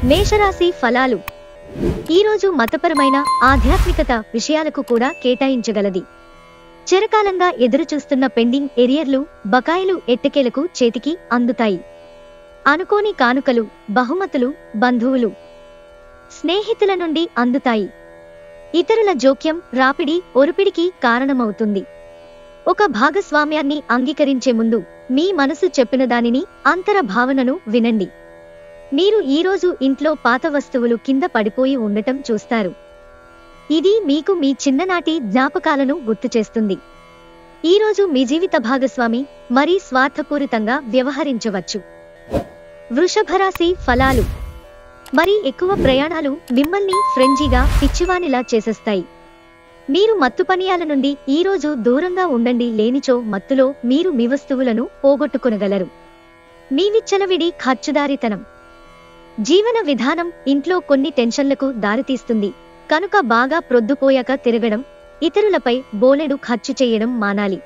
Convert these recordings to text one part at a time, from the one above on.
మేషరాశి ఫలాలు. ఈరోజు మతపరమైన ఆధ్యాత్మికత విషయాలకు కూడా కేటాయించగలది. చిరకాలంగా ఎదురుచూస్తున్న పెండింగ్ ఎరియర్లు, బకాయిలు ఎట్టకేలకు చేతికి అందుతాయి. అనుకోని కానుకలు, బహుమతులు బంధువులు, స్నేహితుల నుండి అందుతాయి. ఇతరుల జోక్యం రాపిడి, ఒరుపిడికి కారణమవుతుంది. ఒక భాగస్వామ్యాన్ని అంగీకరించే ముందు మీ మనసు చెప్పిన దానిని, అంతర భావనను వినండి. మీరు ఈరోజు ఇంట్లో పాత వస్తువులు కింద పడిపోయి ఉండటం చూస్తారు. ఇది మీకు మీ చిన్ననాటి జ్ఞాపకాలను గుర్తుచేస్తుంది. ఈరోజు మీ జీవిత భాగస్వామి మరీ స్వార్థపూరితంగా వ్యవహరించవచ్చు. వృషభరాశి ఫలాలు. మరీ ఎక్కువ ప్రయాణాలు మిమ్మల్ని ఫ్రెంజీగా, పిచ్చివానిలా చేసేస్తాయి. మీరు మత్తుపనీయాల నుండి ఈరోజు దూరంగా ఉండండి, లేనిచో మత్తులో మీరు మీ వస్తువులను పోగొట్టుకొనగలరు. మీ విచ్చలవిడి ఖర్చుదారితనం జీవన విధానం ఇంట్లో కొన్ని టెన్షన్లకు దారితీస్తుంది. కనుక బాగా ప్రొద్దుపోయాక తిరగడం, ఇతరులపై బోలెడు ఖర్చు చేయడం మానాలి.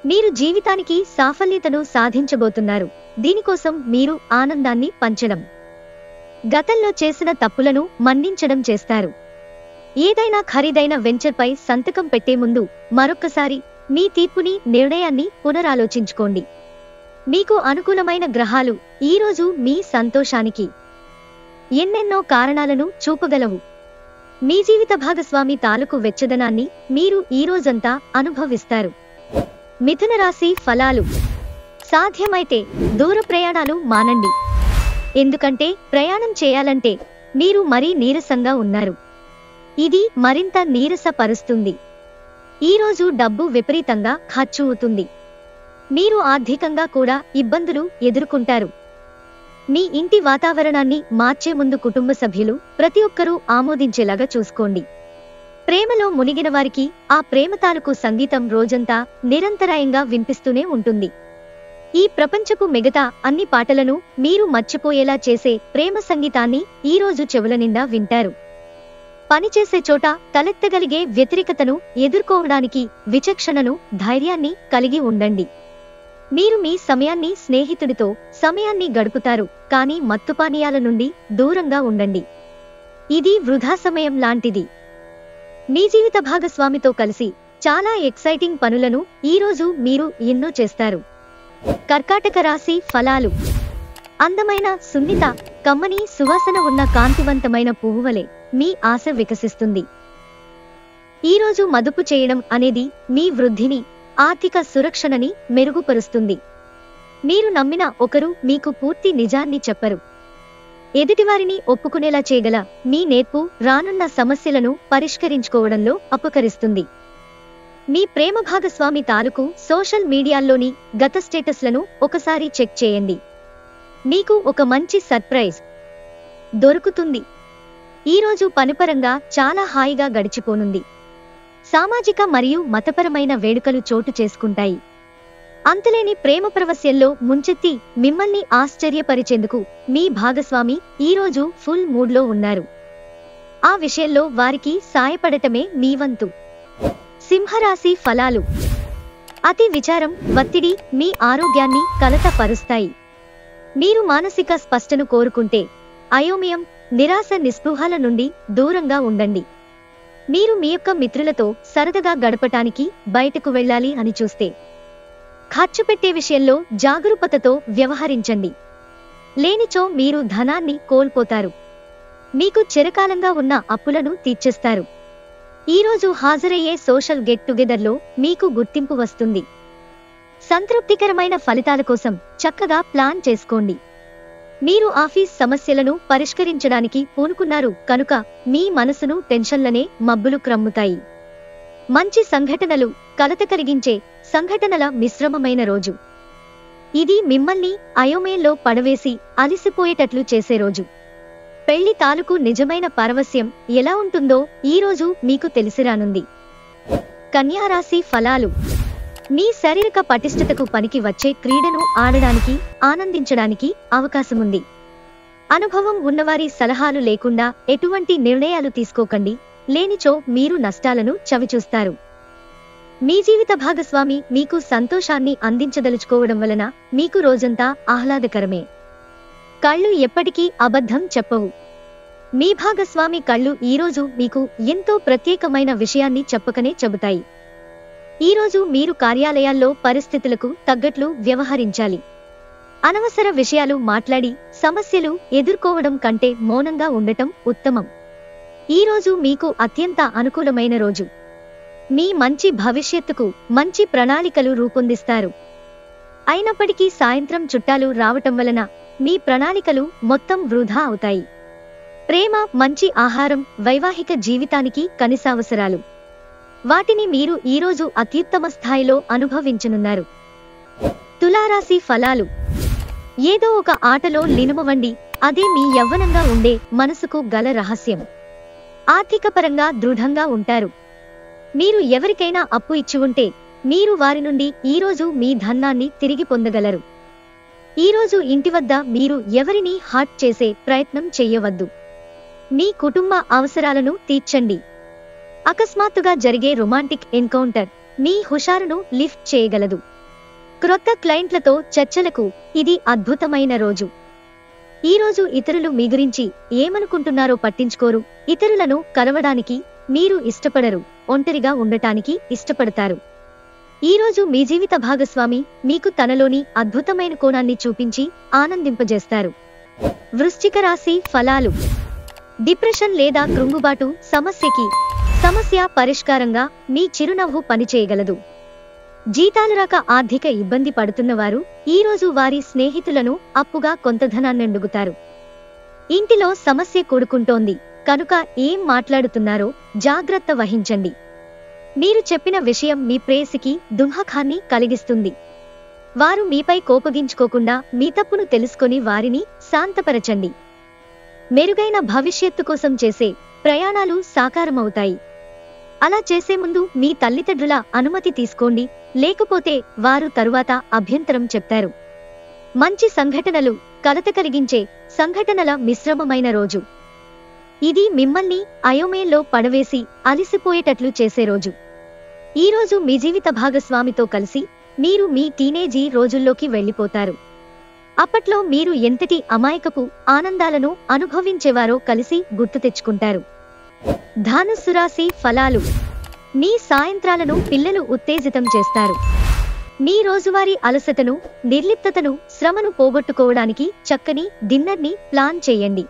మీరు జీవితానికి సాఫల్యతను సాధించబోతున్నారు. దీనికోసం మీరు ఆనందాన్ని పంచడం, గతంలో చేసిన తప్పులను మన్నించడం చేస్తారు. ఏదైనా ఖరీదైన వెంచర్పై సంతకం పెట్టే ముందు మరొక్కసారి మీ తీర్పుని, నిర్ణయాన్ని పునరాలోచించుకోండి. మీకు అనుకూలమైన గ్రహాలు ఈరోజు మీ సంతోషానికి ఎన్నెన్నో కారణాలను చూపగలవు. మీ జీవిత భాగస్వామి తాలూకు వెచ్చదనాన్ని మీరు ఈరోజంతా అనుభవిస్తారు. మిథున రాశి ఫలాలు. సాధ్యమైతే దూర ప్రయాణాలు మానండి. ఎందుకంటే ప్రయాణం చేయాలంటే మీరు మరీ నీరసంగా ఉన్నారు. ఇది మరింత నీరసపరుస్తుంది. ఈరోజు డబ్బు విపరీతంగా ఖర్చు అవుతుంది. మీరు ఆర్థికంగా కూడా ఇబ్బందులు ఎదుర్కొంటారు. మీ ఇంటి వాతావరణాన్ని మార్చే ముందు కుటుంబ సభ్యులు ప్రతి ఒక్కరూ ఆమోదించేలాగా చూసుకోండి. ప్రేమలో మునిగిన వారికి ఆ ప్రేమ తాలూకు సంగీతం రోజంతా నిరంతరాయంగా వినిపిస్తూనే ఉంటుంది. ఈ ప్రపంచపు మిగతా అన్ని పాటలను మీరు మర్చిపోయేలా చేసే ప్రేమ సంగీతాన్ని ఈరోజు చెవుల నిండా వింటారు. పనిచేసే చోట తలెత్తగలిగే వ్యతిరేకతను ఎదుర్కోవడానికి విచక్షణను, ధైర్యాన్ని కలిగి ఉండండి. మీరు మీ సమయాన్ని స్నేహితుడితో సమయాన్ని గడుపుతారు, కానీ మత్తుపానీయాల నుండి దూరంగా ఉండండి. ఇది వృధా సమయం లాంటిది. మీ జీవిత భాగస్వామితో కలిసి చాలా ఎక్సైటింగ్ పనులను ఈరోజు మీరు ఎన్నో చేస్తారు. కర్కాటక రాశి ఫలాలు. అందమైన, సున్నిత, కమ్మని సువాసన ఉన్న కాంతివంతమైన పువ్వువలే మీ ఆశ వికసిస్తుంది. ఈరోజు మదుపు చేయడం అనేది మీ వృద్ధిని, ఆర్థిక సురక్షణని మెరుగుపరుస్తుంది. మీరు నమ్మిన ఒకరు మీకు పూర్తి నిజాన్ని చెప్పరు. ఎదుటివారిని ఒప్పుకునేలా చేయగల మీ నేర్పు రానున్న సమస్యలను పరిష్కరించుకోవడంలో ఉపకరిస్తుంది. మీ ప్రేమ భాగస్వామి తాలూకు సోషల్ మీడియాల్లోని గత స్టేటస్లను ఒకసారి చెక్ చేయండి. మీకు ఒక మంచి సర్ప్రైజ్ దొరుకుతుంది. ఈరోజు పనిపరంగా చాలా హాయిగా గడిచిపోనుంది. సామాజిక మరియు మతపరమైన వేడుకలు చోటు చేసుకుంటాయి. అంతులేని ప్రేమ ప్రవస్యంలో ముంచెత్తి మిమ్మల్ని ఆశ్చర్యపరిచేందుకు మీ భాగస్వామి ఈరోజు ఫుల్ మూడ్లో ఉన్నారు. ఆ విషయంలో వారికి సాయపడటమే మీ వంతు. సింహరాశి ఫలాలు. అతి విచారం, ఒత్తిడి మీ ఆరోగ్యాన్ని కలతపరుస్తాయి. మీరు మానసిక స్పష్టను కోరుకుంటే అయోమయం, నిరాశ, నిస్పృహల నుండి దూరంగా ఉండండి. మీరు మీ యొక్క మిత్రులతో సరదాగా గడపటానికి బయటకు వెళ్ళాలి అని చూస్తే ఖర్చు పెట్టే విషయంలో జాగరూకతతో వ్యవహరించండి. లేనిచో మీరు ధనాన్ని కోల్పోతారు. మీకు చిరకాలంగా ఉన్న అప్పులను తీర్చేస్తారు. ఈరోజు హాజరయ్యే సోషల్ గెట్ టుగెదర్లో మీకు గుర్తింపు వస్తుంది. సంతృప్తికరమైన ఫలితాల కోసం చక్కగా ప్లాన్ చేసుకోండి. మీరు ఆఫీస్ సమస్యలను పరిష్కరించడానికి పూనుకున్నారు కనుక మీ మనసును టెన్షన్లనే మబ్బులు క్రమ్ముతాయి. మంచి సంఘటనలు, కలత కలిగించే సంఘటనల మిశ్రమమైన రోజు. ఇది మిమ్మల్ని అయోమయంలో పడవేసి అలిసిపోయేటట్లు చేసే రోజు. పెళ్లి తాలూకు నిజమైన పారవస్యం ఎలా ఉంటుందో ఈరోజు మీకు తెలిసిరానుంది. కన్యారాశి ఫలాలు. మీ శారీరక పటిష్టతకు పనికి వచ్చే క్రీడను ఆడడానికి, ఆనందించడానికి అవకాశముంది. అనుభవం ఉన్నవారి సలహాలు లేకుండా ఎటువంటి నిర్ణయాలు తీసుకోకండి, లేనిచో మీరు నష్టాలను చవిచూస్తారు. మీ జీవిత భాగస్వామి మీకు సంతోషాన్ని అందించదలుచుకోవడం వలన మీకు రోజంతా ఆహ్లాదకరమే. కళ్ళు ఎప్పటికీ అబద్ధం చెప్పవు. మీ భాగస్వామి కళ్ళు ఈరోజు మీకు ఎంతో ప్రత్యేకమైన విషయాన్ని చెప్పకనే చెబుతాయి. ఈరోజు మీరు కార్యాలయాల్లో పరిస్థితులకు తగ్గట్లు వ్యవహరించాలి. అనవసర విషయాలు మాట్లాడి సమస్యలు ఎదుర్కోవడం కంటే మౌనంగా ఉండటం ఉత్తమం. ఈరోజు మీకు అత్యంత అనుకూలమైన రోజు. మీ మంచి భవిష్యత్తుకు మంచి ప్రణాళికలు రూపొందిస్తారు. అయినప్పటికీ సాయంత్రం చుట్టాలు రావటం వలన మీ ప్రణాళికలు మొత్తం వృధా అవుతాయి. ప్రేమ, మంచి ఆహారం వైవాహిక జీవితానికి కనీసావసరాలు. వాటిని మీరు ఈరోజు అత్యుత్తమ స్థాయిలో అనుభవించనున్నారు. తులారాశి ఫలాలు. ఏదో ఒక ఆటలో లీనమవ్వండి. అదే మీ యవ్వనంగా ఉండే మనసుకు గల రహస్యం. ఆర్థికపరంగా దృఢంగా ఉంటారు. మీరు ఎవరికైనా అప్పు ఇచ్చి ఉంటే మీరు వారి నుండి ఈరోజు మీ ధనాన్ని తిరిగి పొందగలరు. ఈరోజు ఇంటి వద్ద మీరు ఎవరినీ హర్ట్ చేసే ప్రయత్నం చెయ్యవద్దు. మీ కుటుంబ అవసరాలను తీర్చండి. అకస్మాత్తుగా జరిగే రొమాంటిక్ ఎన్కౌంటర్ మీ హుషారును లిఫ్ట్ చేయగలదు. క్రొత్త క్లయింట్లతో చర్చలకు ఇది అద్భుతమైన రోజు. ఈరోజు ఇతరులు మీ గురించి ఏమనుకుంటున్నారో పట్టించుకోరు. ఇతరులను కలవడానికి మీరు ఇష్టపడరు. ఒంటరిగా ఉండటానికి ఇష్టపడతారు. ఈరోజు మీ జీవిత భాగస్వామి మీకు తనలోని అద్భుతమైన కోణాన్ని చూపించి ఆనందింపజేస్తారు. వృశ్చిక రాశి ఫలాలు. డిప్రెషన్ లేదా కృంగుబాటు సమస్య పరిష్కారంగా మీ చిరునవ్వు పనిచేయగలదు. జీతాలు రాక ఆర్థిక ఇబ్బంది పడుతున్నవారు ఈరోజు వారి స్నేహితులను అప్పుగా కొంత ధనాన్ని అడుగుతారు. ఇంటిలో సమస్య కూడుకుంటోంది కనుక ఏం మాట్లాడుతున్నారో జాగ్రత్త వహించండి. మీరు చెప్పిన విషయం మీ ప్రేయసికి దుఃఖాన్ని కలిగిస్తుంది. వారు మీపై కోపగించుకోకుండా మీ తప్పును తెలుసుకొని వారిని శాంతపరచండి. మెరుగైన భవిష్యత్తు కోసం చేసే ప్రయాణాలు సాకారమవుతాయి. అలా చేసే ముందు మీ తల్లిదండ్రుల అనుమతి తీసుకోండి, లేకపోతే వారు తరువాత అభ్యంతరం చెప్తారు. మంచి సంఘటనలు, కలత కలిగించే సంఘటనల మిశ్రమమైన రోజు. ఇది మిమ్మల్ని అయోమయంలో పడవేసి అలిసిపోయేటట్లు చేసే రోజు. ఈరోజు మీ జీవిత భాగస్వామితో కలిసి మీరు మీ టీనేజీ రోజుల్లోకి వెళ్ళిపోతారు. అప్పట్లో మీరు ఎంతటి అమాయకపు ఆనందాలను అనుభవించేవారో కలిసి గుర్తు తెచ్చుకుంటారు. ధనుస్సు రాశి ఫలాలు. మీ సాయంత్రాలను పిల్లలు ఉత్తేజితం చేస్తారు. మీ రోజువారీ అలసటను, నిర్లిప్తతను, శ్రమను పోగొట్టుకోవడానికి చక్కని డిన్నర్ని ప్లాన్ చేయండి.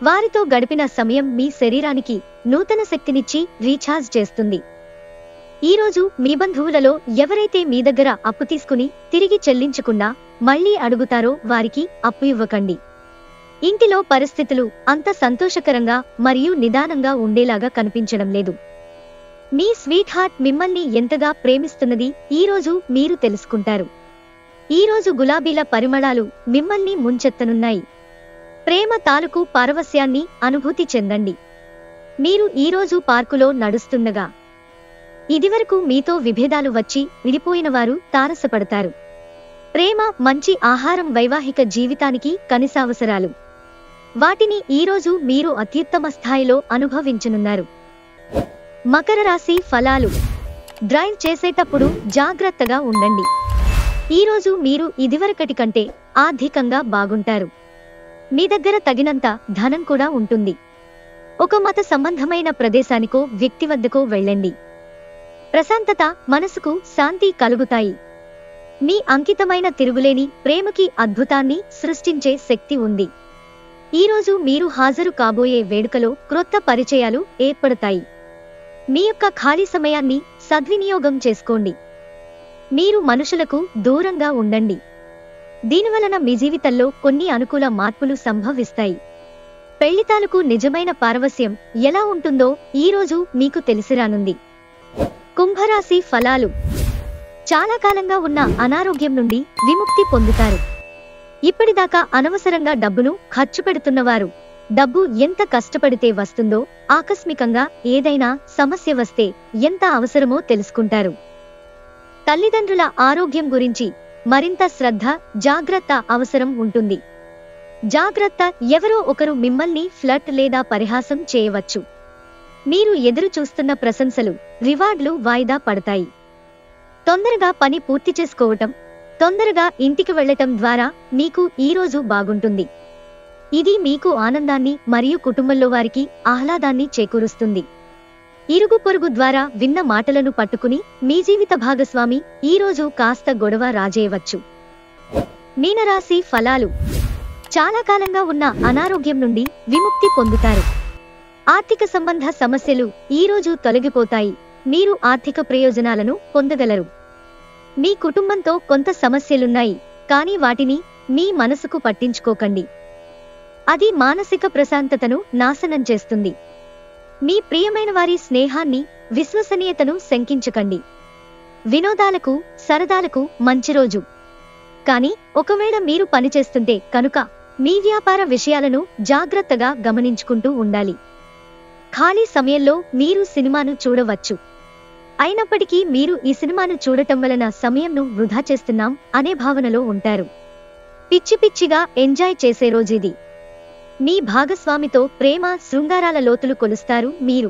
వారితో గడిపిన సమయం మీ శరీరానికి నూతన శక్తినిచ్చి రీఛార్జ్ చేస్తుంది. ఈరోజు మీ బంధువులలో ఎవరైతే మీ దగ్గర అప్పు తీసుకుని తిరిగి చెల్లించకుండా మళ్లీ అడుగుతారో వారికి అప్పు ఇవ్వకండి. ఇంటిలో పరిస్థితులు అంత సంతోషకరంగా మరియు నిదానంగా ఉండేలాగా కనిపించడం లేదు. మీ స్వీట్ హార్ట్ మిమ్మల్ని ఎంతగా ప్రేమిస్తున్నది ఈరోజు మీరు తెలుసుకుంటారు. ఈరోజు గులాబీల పరిమళాలు మిమ్మల్ని ముంచెత్తనున్నాయి. ప్రేమ తాలూకు పారవస్యాన్ని అనుభూతి చెందండి. మీరు ఈరోజు పార్కులో నడుస్తుండగా ఇదివరకు మీతో విభేదాలు వచ్చి విడిపోయినవారు తారసపడతారు. ప్రేమ, మంచి ఆహారం వైవాహిక జీవితానికి కనీసావసరాలు. వాటిని ఈరోజు మీరు అత్యుత్తమ స్థాయిలో అనుభవించనున్నారు. మకర రాశి ఫలాలు. డ్రైవ్ చేసేటప్పుడు జాగ్రత్తగా ఉండండి. ఈరోజు మీరు ఇదివరకటి కంటే ఆర్థికంగా బాగుంటారు. మీ దగ్గర తగినంత ధనం కూడా ఉంటుంది. ఒక మత సంబంధమైన ప్రదేశానికో వ్యక్తి వద్దకో వెళ్ళండి. ప్రశాంతత, మనసుకు శాంతి కలుగుతాయి. మీ అంకితమైన తిరుగులేని ప్రేమకి అద్భుతాన్ని సృష్టించే శక్తి ఉంది. ఈరోజు మీరు హాజరు కాబోయే వేడుకలో క్రొత్త పరిచయాలు ఏర్పడతాయి. మీ యొక్క ఖాళీ సమయాన్ని సద్వినియోగం చేసుకోండి. మీరు మనుషులకు దూరంగా ఉండండి. దీనివలన మీ జీవితంలో కొన్ని అనుకూల మార్పులు సంభవిస్తాయి. పెళ్లితాలకు నిజమైన పారవస్యం ఎలా ఉంటుందో ఈరోజు మీకు తెలిసిరానుంది. కుంభరాశి ఫలాలు. చాలా కాలంగా ఉన్న అనారోగ్యం నుండి విముక్తి పొందుతారు. ఇప్పటిదాకా అనవసరంగా డబ్బును ఖర్చు పెడుతున్నవారు డబ్బు ఎంత కష్టపడితే వస్తుందో, ఆకస్మికంగా ఏదైనా సమస్య వస్తే ఎంత అవసరమో తెలుసుకుంటారు. తల్లిదండ్రుల ఆరోగ్యం గురించి మరింత శ్రద్ధ, జాగ్రత్త అవసరం ఉంటుంది. జాగ్రత్త, ఎవరో ఒకరు మిమ్మల్ని ఫ్లర్ట్ లేదా పరిహాసం చేయవచ్చు. మీరు ఎదురు చూస్తున్న ప్రశంసలు, రివార్డులు వాయిదా పడతాయి. తొందరగా పని పూర్తి చేసుకోవటం, తొందరగా ఇంటికి వెళ్లటం ద్వారా మీకు ఈరోజు బాగుంటుంది. ఇది మీకు ఆనందాన్ని మరియు కుటుంబంలో వారికి ఆహ్లాదాన్ని చేకూరుస్తుంది. ఇరుగు పొరుగు ద్వారా విన్న మాటలను పట్టుకుని మీ జీవిత భాగస్వామి ఈరోజు కాస్త గొడవ రాజేయవచ్చు. మీనరాశి ఫలాలు. చాలా కాలంగా ఉన్న అనారోగ్యం నుండి విముక్తి పొందుతారు. ఆర్థిక సంబంధ సమస్యలు ఈరోజు తొలగిపోతాయి. మీరు ఆర్థిక ప్రయోజనాలను పొందగలరు. మీ కుటుంబంతో కొంత సమస్యలున్నాయి, కానీ వాటిని మీ మనసుకు పట్టించుకోకండి. అది మానసిక ప్రశాంతతను నాశనం చేస్తుంది. మీ ప్రియమైన వారి స్నేహాన్ని, విశ్వసనీయతను శంకించకండి. వినోదాలకు, సరదాలకు మంచి రోజు. కానీ ఒకవేళ మీరు పనిచేస్తుంటే కనుక మీ వ్యాపార విషయాలను జాగ్రత్తగా గమనించుకుంటూ ఉండాలి. ఖాళీ సమయంలో మీరు సినిమాను చూడవచ్చు. అయినప్పటికీ మీరు ఈ సినిమాను చూడటం వలన సమయంను వృధా చేస్తున్నాం అనే భావనలో ఉంటారు. పిచ్చి పిచ్చిగా ఎంజాయ్ చేసే రోజుది. మీ భాగస్వామితో ప్రేమ, శృంగారాల లోతులు కొలుస్తారు మీరు.